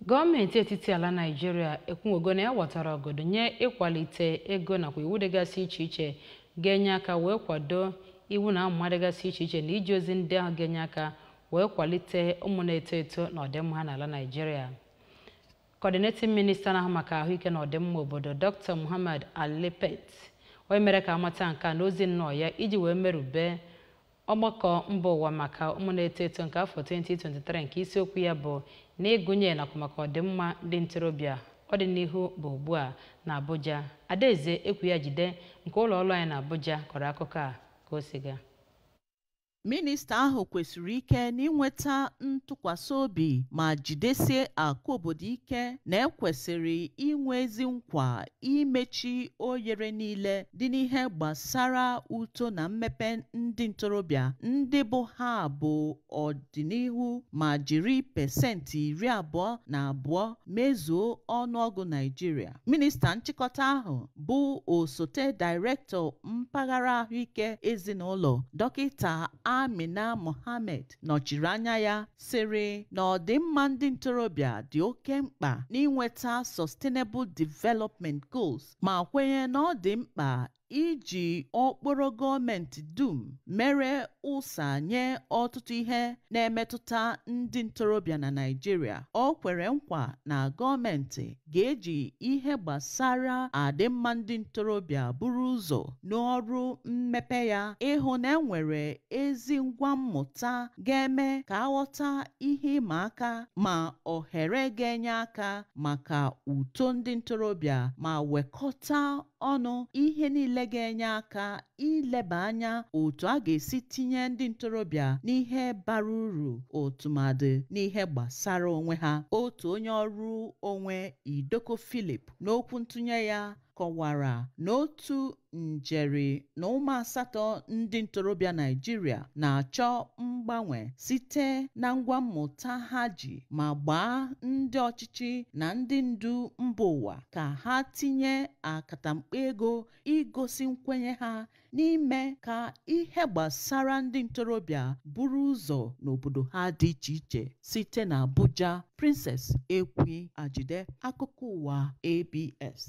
Gọọmenti etiti ala Nigeria ekwuogo na ya wetara ogodo nye ịkwalite ego nakwa iwu dịgasị iche iche ga-enye aka wee kwado iwu na amụma dịgasị iche iche na iji ozi ndị ahụ ga-enye aka wee kwalite ụmụ na-eto eto na ọdịmma ha n'ala Nigeria. Coordinating Minister na-ahụ maka ahụike na ọdịmma obodo Dr. Muhammad Alipet onye mere ka amata nke a n'ozi nnọọ ya iji wee merube ọgbakọ mba ụwa maka ụmụ na-eto eto nke afọ 2023 nke isiokwu ya bụ na ịgụnye nakwa maka ọdịmma ndị ntorobịa ọdịnihu bụ ugbu a na Abuja. Adaeze Ekwela nke ụlọ ọrụ anyị na Abuja kọrọ akụkọ a ka o si gaa. Minista ahụ kwesịrị ike n'inweta ntụkwasị obi ma jidesie akụ obodo ike na ekwesịrị inwe ezi nkwa imechi oghere niile dị n'ihe gbasara uto na mmepe ndị ntorobịa ndị bụ ha bụ ọdịnihu ma jiri pasentị 22 mezuo ọnụọgụ Naịjirịa. Minista nchịkọta ahụ bụ osote Director mpaghara ahụike ezinụlọ Dọkịta Amina Mohammed nọchiri anya ya sịrị na ọdịmma ndị ntorobịa dị oke mkpa n'inweta Sustainable Development Goals ma kwenye na ọ dị mkpa iji okporo gọọmenti dum mere ụsa nye ọtụtụ ihe na-emetụta ndị ntorobịa na Naịjirịa. Ọ kwere nkwa na gọọmenti ga-eji ihe gbasara adịmma ndị ntorobịa buru ụzọ n'ọrụ mmepe ya ịhụ na enwere ezi ngwa mmụta ga-eme ka aghọta ihe ịma aka ma ohere ga-enye aka maka uto ndị ntorobịa ma wekọta ọnụ ihe niile ga-enye aka ileba anya otu a ga-esi tinye ndị ntorobịa n'ihe bara uru otumadị n'ihe gbasara onwe ha. Otu onye ọrụ onwe Idoko Philip n'okwu ntụnye ya kọwara n'otu njeri na 8 ndị ntorobịa Naịjirịa na-achọ mgbanwe site na ngwa mmụta ha ji ma gbaa ndị ọchịchị na ndị ndu mba ụwa ka ha tinye akatamkpa ego igosi nkwenye ha n'ime ka ihe gbasara ndị ntorobịa buru ụzọ n'obodo ha dị iche iche. Site na Abuja, Princess Ekwi Ajide, akụkọ ụwa ABS.